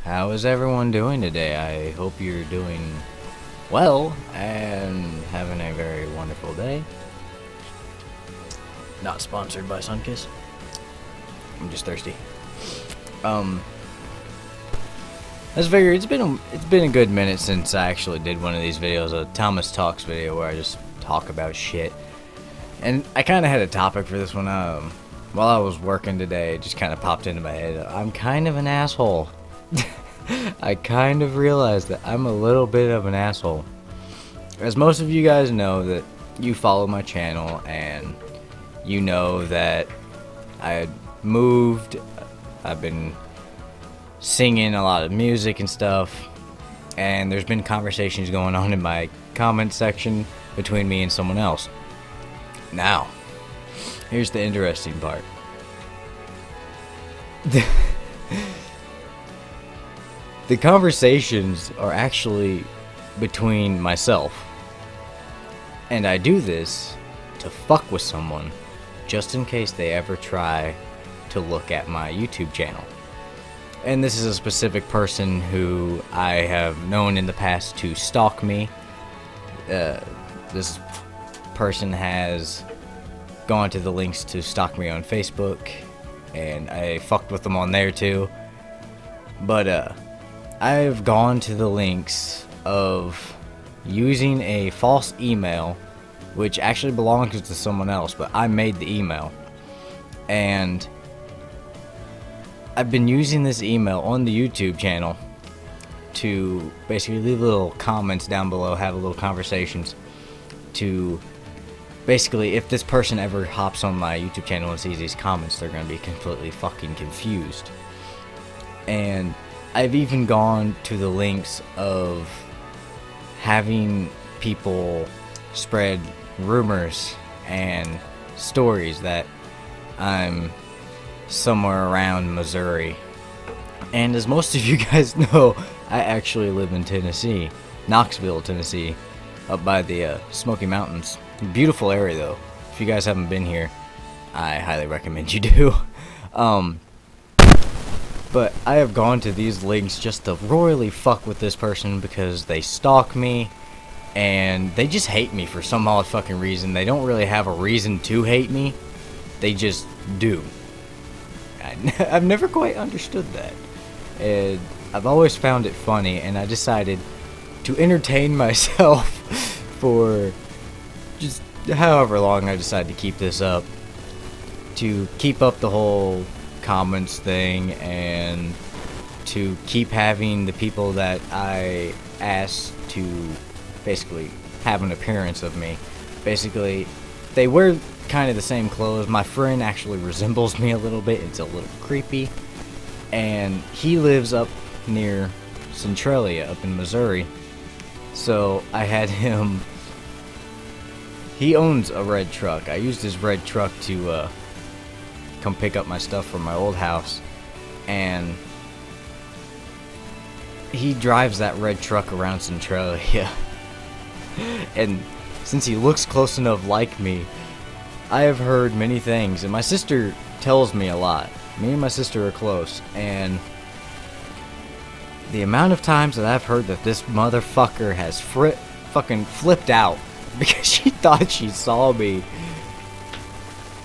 How is everyone doing today? I hope you're doing well and having a very wonderful day. Not sponsored by Sunkiss. I'm just thirsty. I figured it's been a good minute since I actually did one of these videos, a Thomas Talks video where I just talk about shit. And I kind of had a topic for this one. While I was working today, it just kind of popped into my head. I'm kind of an asshole. I kind of realized that I'm a little bit of an asshole. As most of you guys know that you follow my channel and you know that I had moved, I've been singing a lot of music and stuff, and there's been conversations going on in my comment section between me and someone else. Now, here's the interesting part. The conversations are actually between myself, and I do this to fuck with someone just in case they ever try to look at my YouTube channel. And this is a specific person who I have known in the past to stalk me. This person has gone to the links to stalk me on Facebook, and I fucked with them on there too. But I've gone to the links of using a false email, which actually belongs to someone else, but I made the email. And I've been using this email on the YouTube channel to basically leave little comments down below, have little conversations to basically, if this person ever hops on my YouTube channel and sees these comments, they're going to be completely fucking confused. And I've even gone to the links of having people spread rumors and stories that I'm somewhere around Missouri. And as most of you guys know, I actually live in Tennessee, Knoxville, Tennessee, up by the Smoky Mountains. Beautiful area though. If you guys haven't been here, I highly recommend you do. But I have gone to these links just to royally fuck with this person because they stalk me and they just hate me for some odd fucking reason. They don't really have a reason to hate me. They just do. I've never quite understood that. And I've always found it funny, and I decided to entertain myself for just however long I decide to keep this up. To keep up the whole comments thing, and to keep having the people that I asked to basically have an appearance of me. Basically, they wear kind of the same clothes. My friend actually resembles me a little bit. It's a little creepy. And he lives up near Centralia, up in Missouri. So I had him... He owns a red truck. I used his red truck to come pick up my stuff from my old house. And he drives that red truck around Centralia. And since he looks close enough like me, I have heard many things, and my sister tells me a lot. Me and my sister are close, and the amount of times that I've heard that this motherfucker has fucking flipped out because she thought she saw me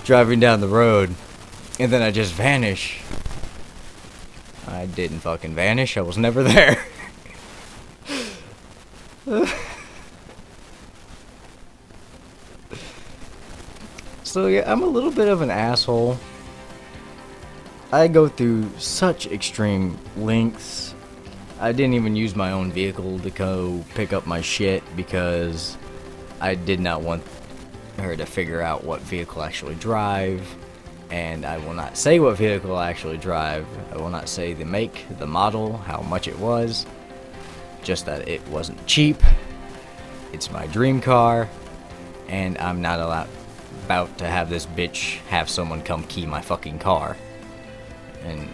driving down the road, and then I just vanish. I didn't fucking vanish. I was never there. So yeah, I'm a little bit of an asshole. I go through such extreme lengths. I didn't even use my own vehicle to go pick up my shit because I did not want her to figure out what vehicle I actually drive. And I will not say what vehicle I actually drive. I will not say the make, the model, how much it was. Just that it wasn't cheap. It's my dream car. And I'm not about to have this bitch have someone come key my fucking car. And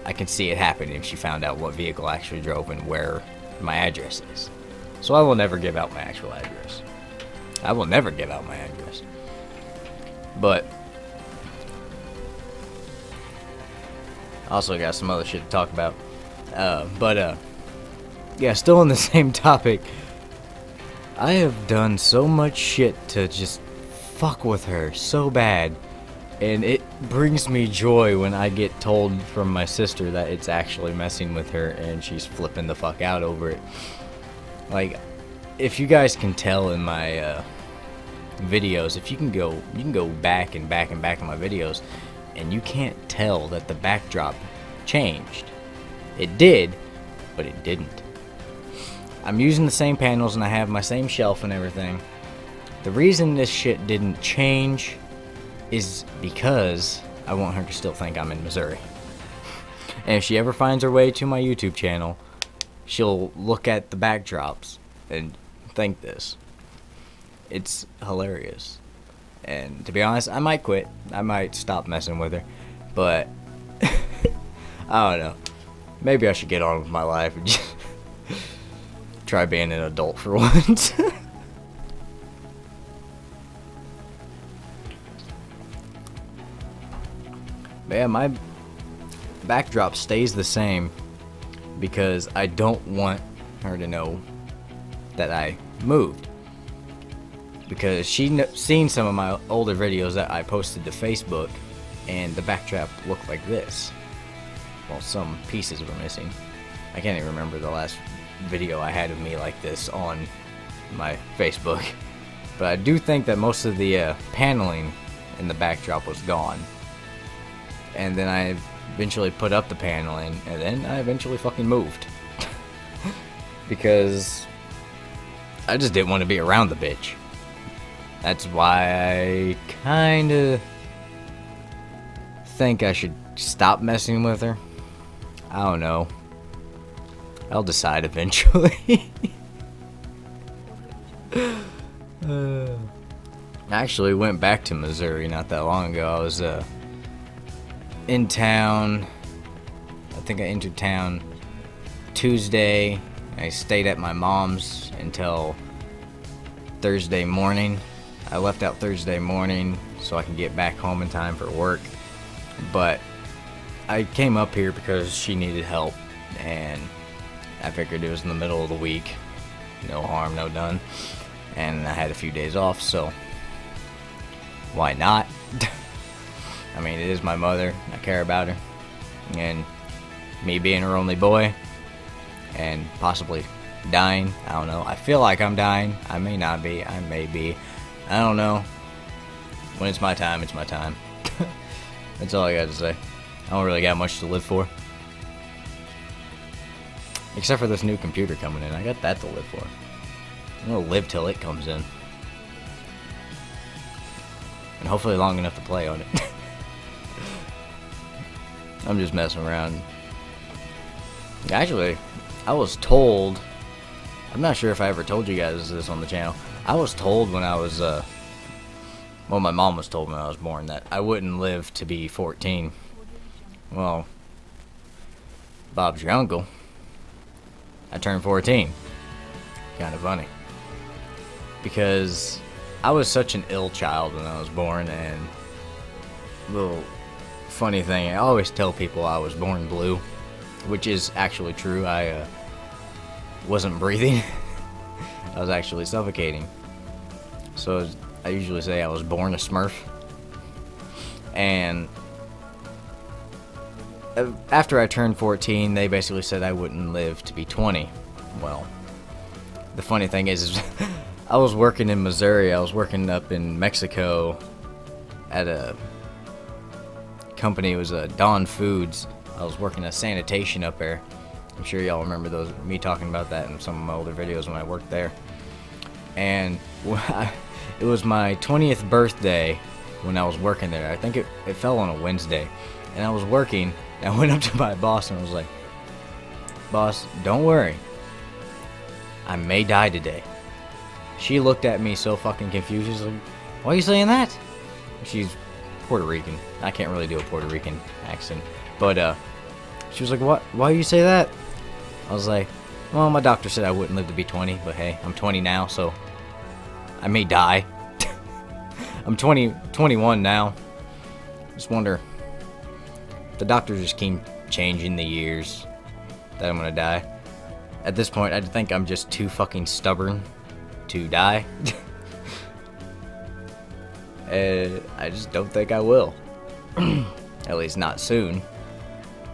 I can see it happen if she found out what vehicle I actually drove and where my address is. So I will never give out my actual address. I will never give out my address. But I also got some other shit to talk about. Yeah, still on the same topic. I have done so much shit to just fuck with her so bad. And it brings me joy when I get told from my sister that it's actually messing with her and she's flipping the fuck out over it. Like, if you guys can tell in my videos, if you can go back and back and back in my videos, and you can't tell that the backdrop changed. It did, but it didn't. I'm using the same panels and I have my same shelf and everything. The reason this shit didn't change is because I want her to still think I'm in Missouri. And if she ever finds her way to my YouTube channel, she'll look at the backdrops and think this. It's hilarious. And to be honest, I might quit. I might stop messing with her. But I don't know. Maybe I should get on with my life and just try being an adult for once. But yeah, my backdrop stays the same because I don't want her to know that I moved. Because she seen some of my older videos that I posted to Facebook, and the backdrop looked like this. Well, some pieces were missing. I can't even remember the last video I had of me like this on my Facebook. But I do think that most of the paneling in the backdrop was gone. And then I eventually put up the paneling, and then I eventually fucking moved. Because I just didn't want to be around the bitch. That's why I kinda think I should stop messing with her. I don't know. I'll decide eventually. I actually went back to Missouri not that long ago. I was in town. I think I entered town Tuesday. I stayed at my mom's until Thursday morning. I left out Thursday morning so I can get back home in time for work. But I came up here because she needed help, and I figured it was in the middle of the week. No harm, no done. And I had a few days off, so why not? I mean, it is my mother. I care about her. And me being her only boy and possibly dying, I don't know. I feel like I'm dying. I may not be. I may be. I don't know. When it's my time, it's my time. That's all I got to say. I don't really got much to live for. Except for this new computer coming in. I got that to live for. I'm going to live till it comes in. And hopefully long enough to play on it. I'm just messing around. Actually, I was told... I'm not sure if I ever told you guys this on the channel. I was told when I was, well, my mom was told when I was born that I wouldn't live to be 14. Well, Bob's your uncle. I turned 14. Kind of funny. Because I was such an ill child when I was born, and little funny thing, I always tell people I was born blue, which is actually true. I wasn't breathing. I was actually suffocating. So I usually say I was born a Smurf. And after I turned 14, they basically said I wouldn't live to be 20. Well, the funny thing is I was working in Missouri. I was working up in Mexico at a company. It was Dawn Foods. I was working at sanitation up there. I'm sure y'all remember me talking about that in some of my older videos when I worked there. And it was my 20th birthday when I was working there. I think it fell on a Wednesday. And I was working, and I went up to my boss and I was like, "Boss, don't worry. I may die today." She looked at me so fucking confused. She's like, "Why are you saying that?" She's Puerto Rican. I can't really do a Puerto Rican accent. But she was like, "What? Why do you say that?" I was like, "Well, my doctor said I wouldn't live to be 20, but hey, I'm 20 now, so I may die." I'm 21 now. Just wonder, the doctors just keep changing the years. that I'm gonna die. At this point, I think I'm just too fucking stubborn to die. And I just don't think I will. At least not soon.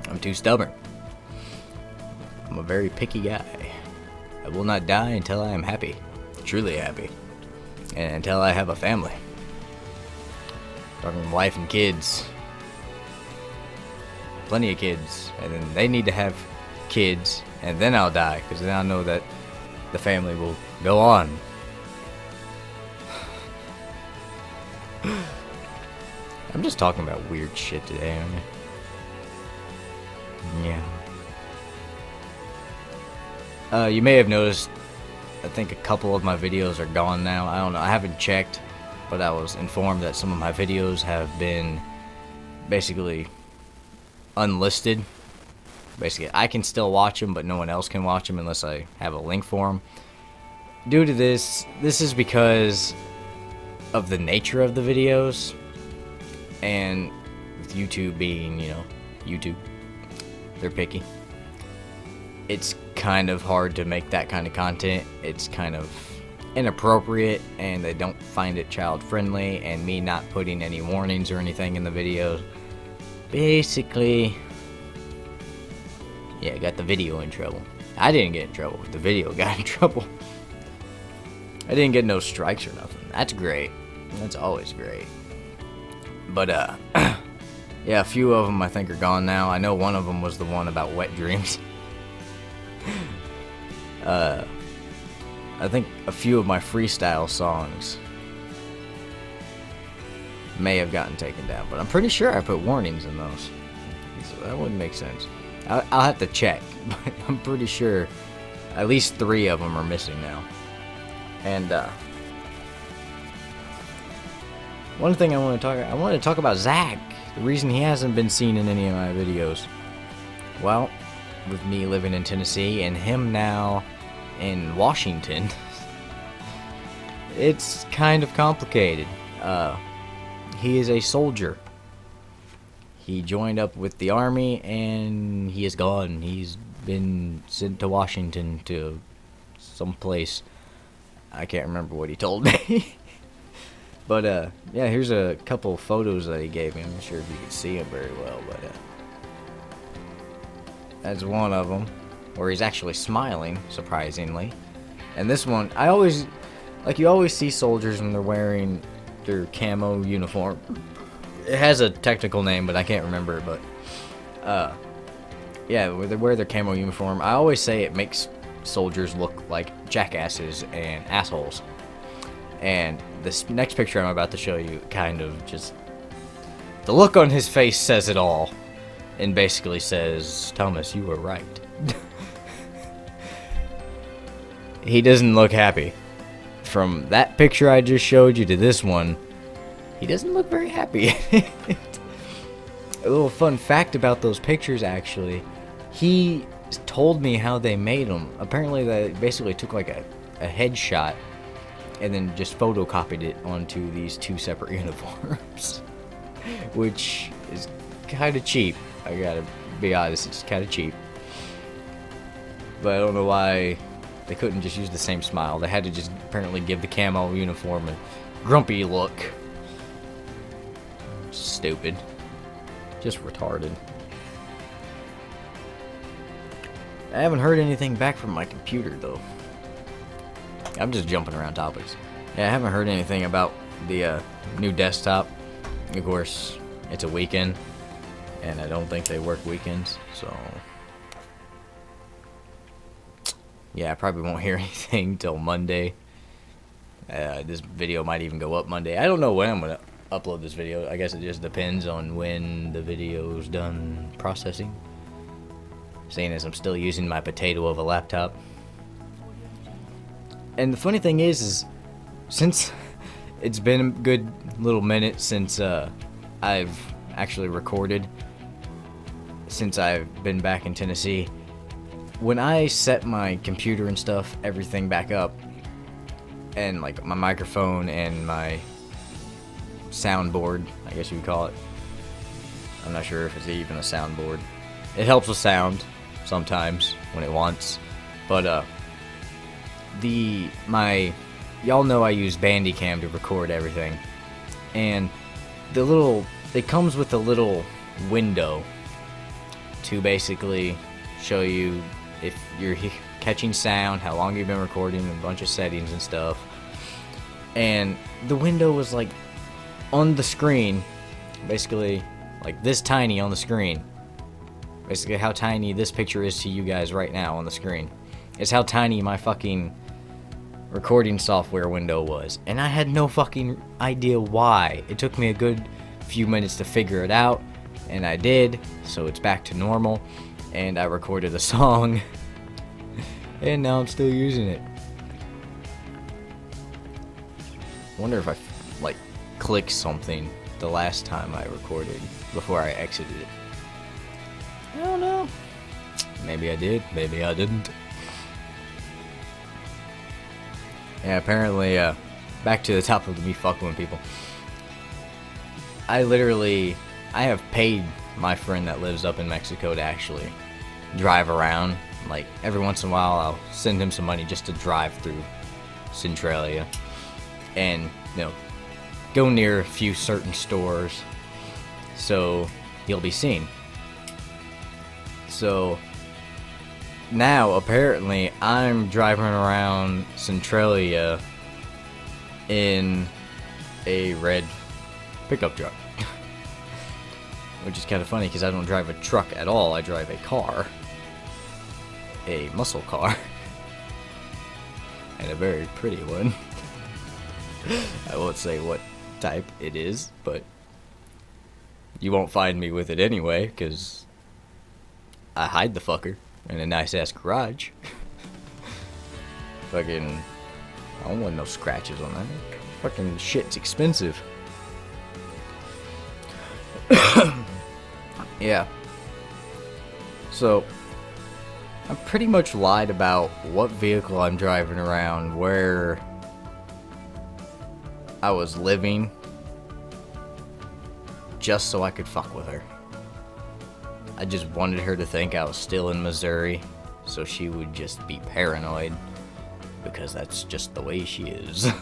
I'm too stubborn. I'm a very picky guy. I will not die until I am happy. Truly happy. And until I have a family. Talking wife and kids. Plenty of kids. And then they need to have kids. And then I'll die. Because then I'll know that the family will go on. I'm just talking about weird shit today, aren't I? Yeah. You may have noticed, I think a couple of my videos are gone now. I don't know, I haven't checked, but I was informed that some of my videos have been basically unlisted. Basically, I can still watch them, but no one else can watch them unless I have a link for them. Due to this is because of the nature of the videos, and with YouTube being, you know, YouTube, they're picky. It's kind of hard to make that kind of content. It's kind of inappropriate, and they don't find it child friendly, and me not putting any warnings or anything in the videos basically, yeah, got the video in trouble. I didn't get in trouble, the video got in trouble. I didn't get no strikes or nothing. That's great. That's always great. But yeah, a few of them I think are gone now. I know one of them was the one about wet dreams. I think a few of my freestyle songs may have gotten taken down, but I'm pretty sure I put warnings in those. So that wouldn't make sense. I'll have to check, but I'm pretty sure at least 3 of them are missing now. And one thing I want to talk about Zach. The reason he hasn't been seen in any of my videos. Well, with me living in Tennessee and him now in Washington, it's kind of complicated. He is a soldier. He joined up with the army and he is gone. He's been sent to Washington to some place. I can't remember what he told me. But yeah, here's a couple photos that he gave me. I'm not sure if you can see them very well, but that's one of them where he's actually smiling, surprisingly. And this one, I always, like, you always see soldiers when they're wearing their camo uniform. It has a technical name, but I can't remember it. But yeah, when they wear their camo uniform, I always say it makes soldiers look like jackasses and assholes. And this next picture I'm about to show you kind of just, the look on his face says it all, and basically says, Thomas, you were right. He doesn't look happy. From that picture I just showed you to this one, he doesn't look very happy. A little fun fact about those pictures, actually, he told me how they made them. Apparently they basically took like a headshot and then just photocopied it onto these 2 separate uniforms. Which is kind of cheap. I gotta be honest, it's kind of cheap. But I don't know why they couldn't just use the same smile. They had to just apparently give the camo uniform a grumpy look. Stupid. Just retarded. I haven't heard anything back from my computer, though. I'm just jumping around topics. Yeah, I haven't heard anything about the new desktop. Of course, it's a weekend, and I don't think they work weekends, so yeah, I probably won't hear anything till Monday. This video might even go up Monday. I don't know when I'm gonna upload this video. I guess it just depends on when the video's done processing. Seeing as I'm still using my potato of a laptop. And the funny thing is since it's been a good little minute since I've actually recorded, since I've been back in Tennessee, when I set my computer and stuff, everything back up, and like my microphone and my soundboard, I guess you would call it. I'm not sure if it's even a soundboard. It helps with sound. sometimes when it wants. But y'all know I use Bandicam to record everything, and it comes with a little window to basically show you if you're catching sound, how long you've been recording, a bunch of settings and stuff. And the window was like on the screen, basically like this tiny on the screen. Basically how tiny this picture is to you guys right now on the screen. It's how tiny my fucking recording software window was. And I had no fucking idea why. It took me a good few minutes to figure it out, and I did, so it's back to normal. And I recorded a song, and now I'm still using it. I wonder if I like clicked something the last time I recorded before I exited it. I don't know. Maybe I did, maybe I didn't. Yeah, apparently, back to the top of me fucking with people. I have paid my friend that lives up in Mexico to actually drive around. Like, every once in a while, I'll send him some money just to drive through Centralia. And, you know, go near a few certain stores, so he'll be seen. So now apparently I'm driving around Centralia in a red pickup truck, which is kind of funny because I don't drive a truck at all. I drive a car, a muscle car, and a very pretty one. I won't say what type it is, but you won't find me with it anyway, because I hide the fucker in a nice ass garage. Fucking, I don't want no scratches on that. Fucking shit's expensive. Yeah. So, I pretty much lied about what vehicle I'm driving around, where I was living, just so I could fuck with her. I just wanted her to think I was still in Missouri, so she would just be paranoid, because that's just the way she is. I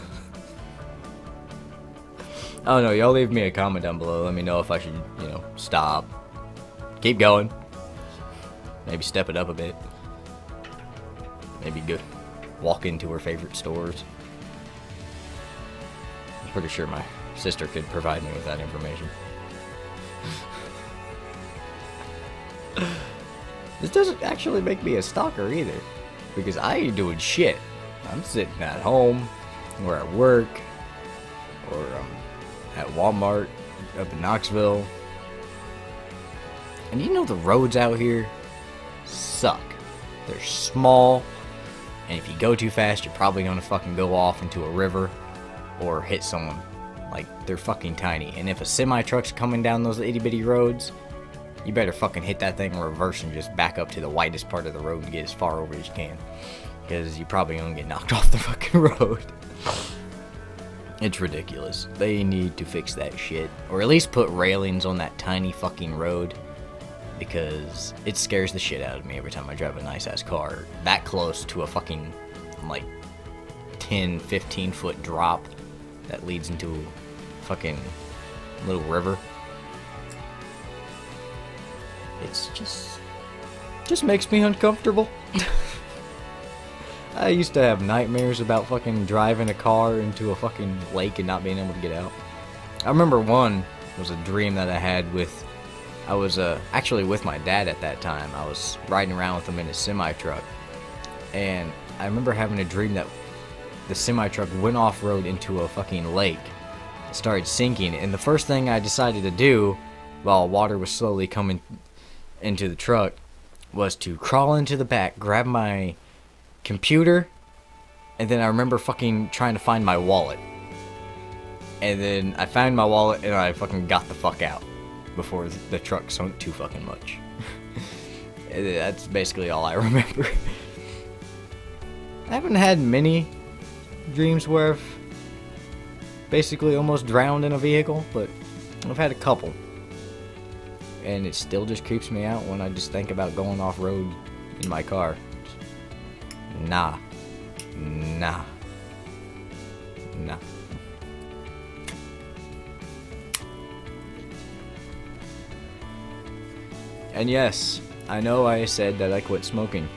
don't know, y'all leave me a comment down below, let me know if I should, you know, stop, keep going, maybe step it up a bit, maybe go walk into her favorite stores. I'm pretty sure my sister could provide me with that information. This doesn't actually make me a stalker either, because I ain't doing shit. I'm sitting at home, or at work, or at Walmart up in Knoxville. And you know the roads out here suck. They're small, and if you go too fast, you're probably gonna fucking go off into a river or hit someone. Like, they're fucking tiny. And if a semi-truck's coming down those itty-bitty roads, you better fucking hit that thing in reverse and just back up to the widest part of the road and get as far over as you can. Because you're probably gonna get knocked off the fucking road. It's ridiculous. They need to fix that shit. Or at least put railings on that tiny fucking road. Because it scares the shit out of me every time I drive a nice-ass car that close to a fucking, like, 10, 15-foot drop that leads into a fucking little river. It's just makes me uncomfortable. I used to have nightmares about fucking driving a car into a fucking lake and not being able to get out. I remember one was a dream that I had with, I was actually with my dad at that time. I was riding around with him in his semi-truck, and I remember having a dream that the semi-truck went off-road into a fucking lake. It started sinking, and the first thing I decided to do while water was slowly coming into the truck was to crawl into the back, grab my computer, and then I remember fucking trying to find my wallet. And then I found my wallet and I fucking got the fuck out before the truck sunk too fucking much. That's basically all I remember. I haven't had many dreams where I've basically almost drowned in a vehicle, but I've had a couple. And it still just creeps me out when I just think about going off-road in my car. Nah. Nah. Nah. And yes, I know I said that I quit smoking.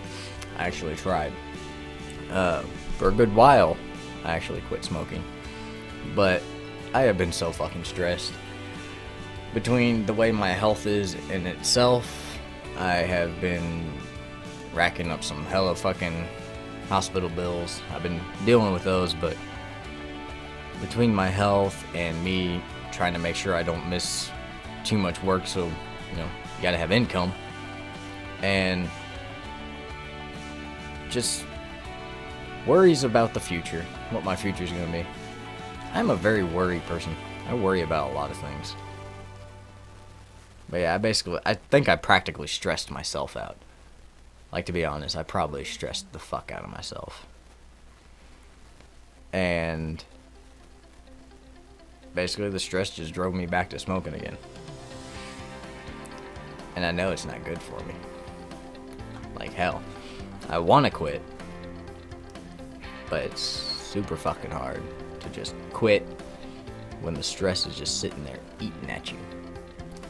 I actually tried. For a good while, I actually quit smoking. But I have been so fucking stressed. Between the way my health is in itself, I have been racking up some hella fucking hospital bills. I've been dealing with those, but between my health and me trying to make sure I don't miss too much work, so, you know, you gotta have income, and just worries about the future, what my future's gonna be. I'm a very worried person. I worry about a lot of things. But yeah, I think I practically stressed myself out. Like, to be honest, I probably stressed the fuck out of myself. And basically the stress just drove me back to smoking again. And I know it's not good for me. Like hell. I want to quit. But it's super fucking hard to just quit when the stress is just sitting there eating at you.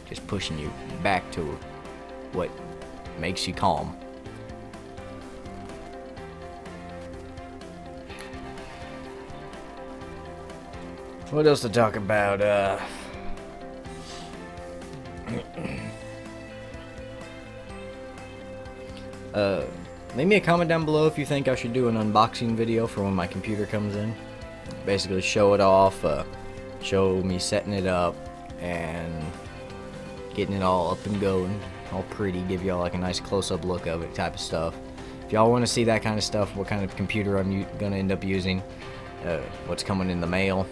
Just pushing you back to what makes you calm. What else to talk about? Leave me a comment down below if you think I should do an unboxing video for when my computer comes in. Basically show it off, show me setting it up and getting it all up and going, all pretty, give y'all like a nice close-up look of it type of stuff. If y'all want to see that kind of stuff, what kind of computer I'm gonna end up using, what's coming in the mail.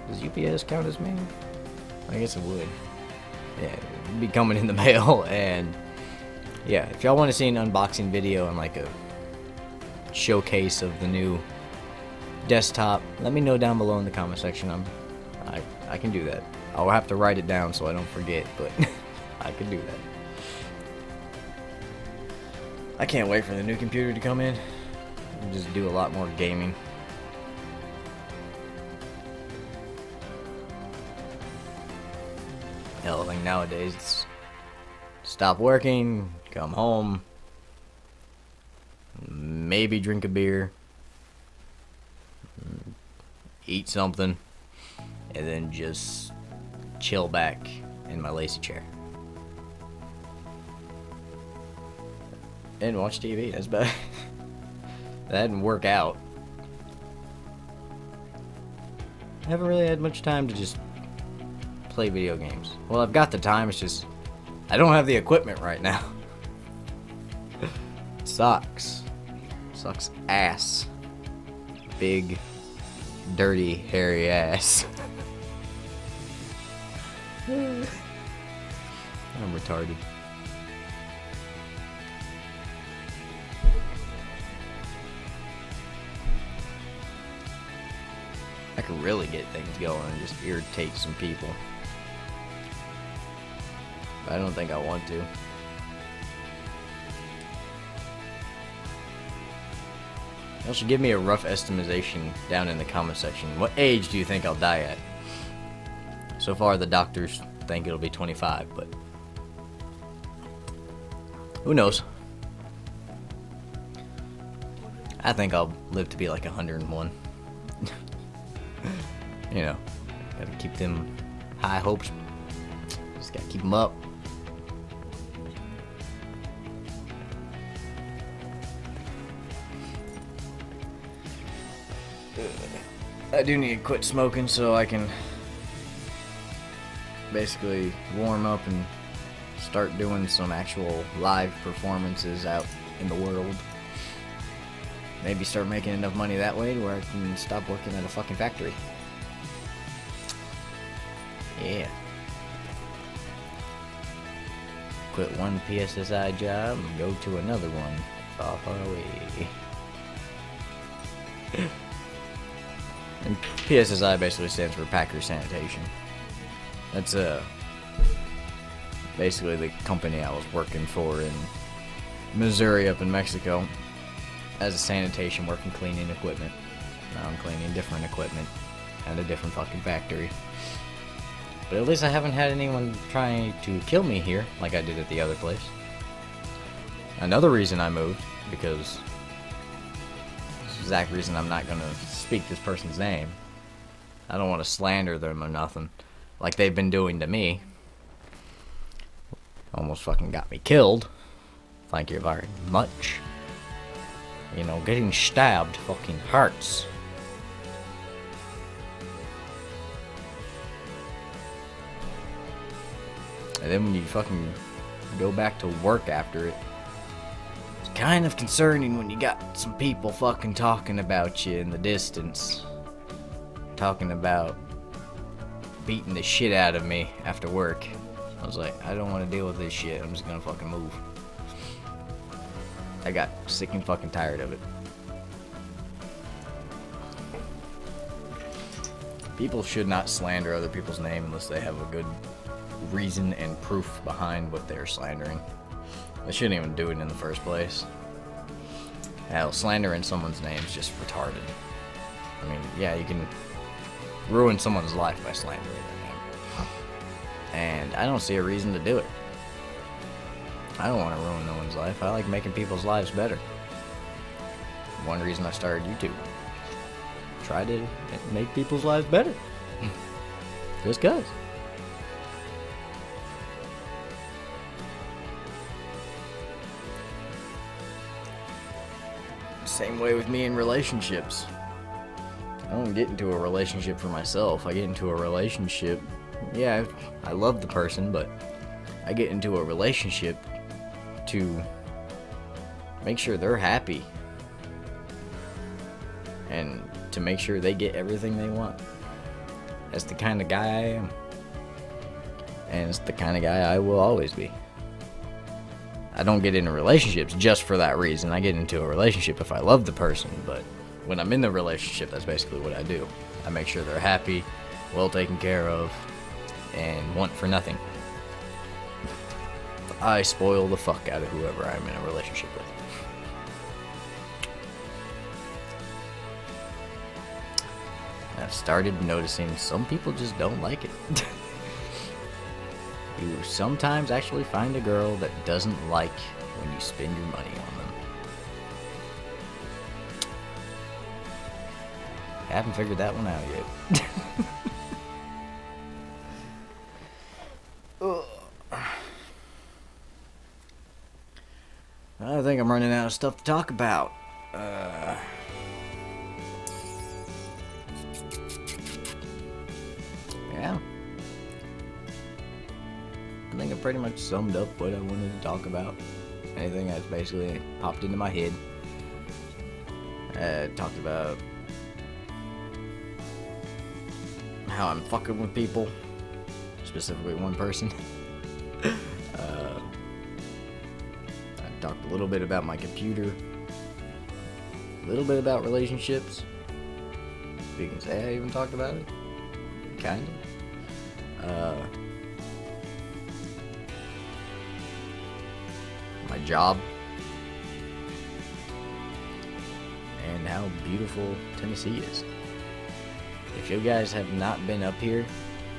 Does UPS count as mail? I guess it would. Yeah, it'd be coming in the mail. And yeah, if y'all want to see an unboxing video and like a showcase of the new desktop, let me know down below in the comment section. I can do that. I'll have to write it down so I don't forget, but I can do that. I can't wait for the new computer to come in. I'll just do a lot more gaming. Hell, like nowadays, it's stop working, come home, maybe drink a beer, eat something, and then just chill back in my lazy chair. And watch TV, that's bad. That didn't work out. I haven't really had much time to just play video games. Well, I've got the time, it's just I don't have the equipment right now. It sucks. Sucks ass. Big, dirty, hairy ass. I'm retarded. I could really get things going and just irritate some people. But I don't think I want to. Y'all should give me a rough estimation down in the comment section. What age do you think I'll die at? So far the doctors think it'll be 25, but who knows? I think I'll live to be like 101. You know, gotta keep them high hopes. Just gotta keep them up. I do need to quit smoking so I can basically warm up and start doing some actual live performances out in the world. Maybe start making enough money that way to where I can stop working at a fucking factory. Yeah. Quit one PSSI job and go to another one far, far away. And PSSI basically stands for Packer Sanitation. That's basically the company I was working for in Missouri up in Mexico as a sanitation working cleaning equipment. Now I'm cleaning different equipment at a different fucking factory. But at least I haven't had anyone trying to kill me here like I did at the other place. Another reason I moved, because this is the exact reason I'm not going to speak this person's name. I don't want to slander them or nothing like they've been doing to me. Almost fucking got me killed. Thank you very much. You know, getting stabbed fucking hurts. And then when you fucking go back to work after it, it's kind of concerning when you got some people fucking talking about you in the distance. Talking about beating the shit out of me after work. I was like, I don't want to deal with this shit. I'm just gonna fucking move. I got sick and fucking tired of it. People should not slander other people's name unless they have a good reason and proof behind what they're slandering. They shouldn't even do it in the first place. Hell, slandering someone's name is just retarded. I mean, yeah, you can ruin someone's life by slandering their name. And I don't see a reason to do it. I don't want to ruin no one's life. I like making people's lives better. One reason I started YouTube. Try to make people's lives better. Just cuz. Same way with me in relationships. I don't get into a relationship for myself. I get into a relationship. Yeah, I love the person, but I get into a relationship to make sure they're happy. And to make sure they get everything they want. That's the kind of guy I am. And it's the kind of guy I will always be. I don't get into relationships just for that reason. I get into a relationship if I love the person, but when I'm in the relationship, that's basically what I do. I make sure they're happy, well taken care of, and want for nothing. I spoil the fuck out of whoever I'm in a relationship with. I've started noticing some people just don't like it. You sometimes actually find a girl that doesn't like when you spend your money on them. I haven't figured that one out yet. I think I'm running out of stuff to talk about. Yeah. I think I pretty much summed up what I wanted to talk about. Anything that's basically popped into my head. I talked about how I'm fucking with people, specifically one person. I talked a little bit about my computer, a little bit about relationships. If you can say I even talked about it, kind of. My job, and how beautiful Tennessee is. If you guys have not been up here,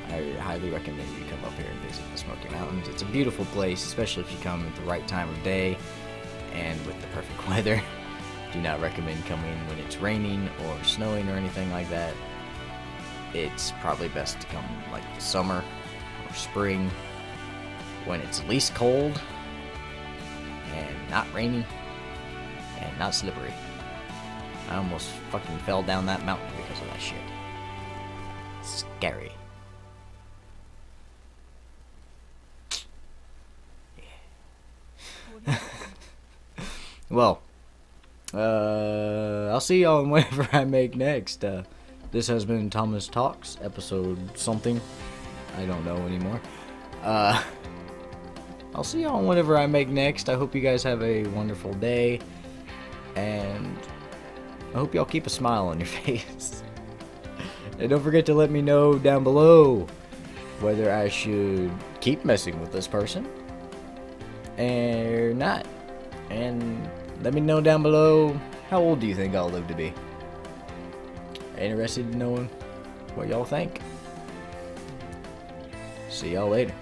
I highly recommend you come up here and visit the Smoky Mountains. It's a beautiful place, especially if you come at the right time of day and with the perfect weather. Do not recommend coming when it's raining or snowing or anything like that. It's probably best to come like the summer or spring when it's least cold and not rainy and not slippery. I almost fucking fell down that mountain because of that shit. Scary. Yeah. Well, I'll see y'all whenever I make next. This has been Thomas Talks, episode something. I don't know anymore. I'll see y'all whenever I make next. I hope you guys have a wonderful day. And I hope y'all keep a smile on your face. And don't forget to let me know down below whether I should keep messing with this person or not. And let me know down below, how old do you think I'll live to be? Interested in knowing what y'all think. See y'all later.